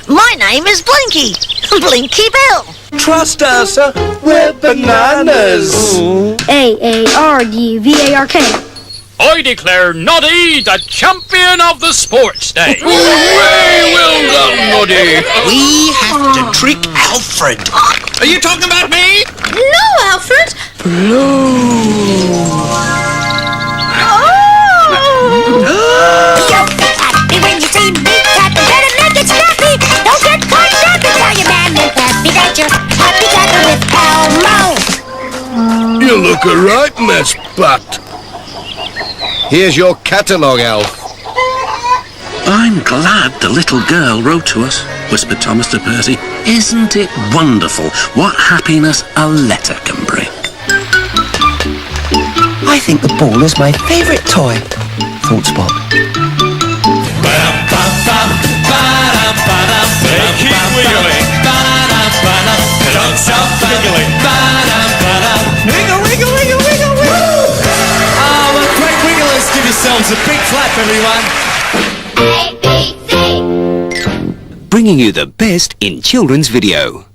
My name is Blinky. Blinky Bill. Trust us, we're bananas. AARDVARK. I declare Noddy the champion of the sports day. Hooray! Well done, Noddy. We have to trick Alfred. Are you talking about me? No, Alfred. Happy when you see me clapping, better make it snappy. Don't get caught napping, tell your man and Pappy that you're happy clapping with Elmo. You look a right mess, Bat. Here's your catalogue, Alf. I'm glad the little girl wrote to us, whispered Thomas to Percy. Isn't it wonderful what happiness a letter can bring? I think the ball is my favourite toy, thought Spot. They keep wiggling. Don't stop wiggling. Wiggle, wiggle, wiggle, wiggle, wiggle! Oh, well, great wigglers. Give yourselves a big clap, everyone. A, B, C. Bringing you the best in children's video.